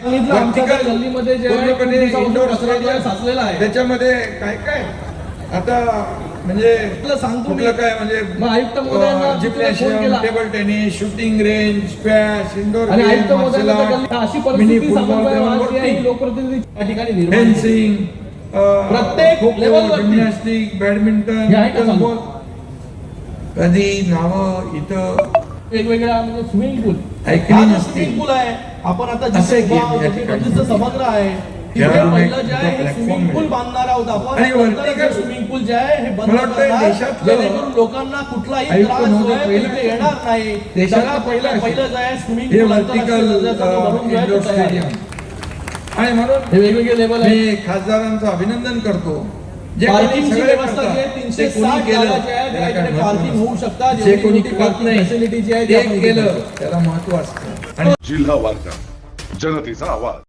गल्लीमध्ये जे इंडोर साचलेला आहे त्याच्यामध्ये काय काय आता म्हणजे सांगतो काय म्हणजे आयुक्त महोदयांना gymnasium, table tennis, shooting range, squash, indoor आणि आयुक्त महोदयांना अशी परिस्थिती लोकप्रतिनिधी त्या ठिकाणी निर्माण फेन्सिंग, प्रत्येक लेवलवर जिम्नॅस्टिक, बॅडमिंटन, कधी नाव इथं वेगवेगळ्या म्हणजे स्विमिंग पूल ऐकली नसतील. स्विमिंग पूल आहे. आपण आता असे सभागृह आहे पहिलं जे आहे स्विमिंग पूल बांधणार आहोत आपण. स्विमिंग पूल जे आहे हे बंद करणार जेणेकरून लोकांना कुठलाही त्रास येणार नाही. देशाला पहिलं जे आहे स्विमिंग पूल आणि म्हणून हे वेगवेगळे लेवल मी खासदारांचं अभिनंदन करतो. जे पार्किंगची व्यवस्था जी आहे 360 पार्किंग होऊ शकतात. जे कोणी करत नाही फॅसिलिटी जी आहे ते केलं त्याला महत्व असतं. जिल्हा वार्ता, जनतेचा आवाज.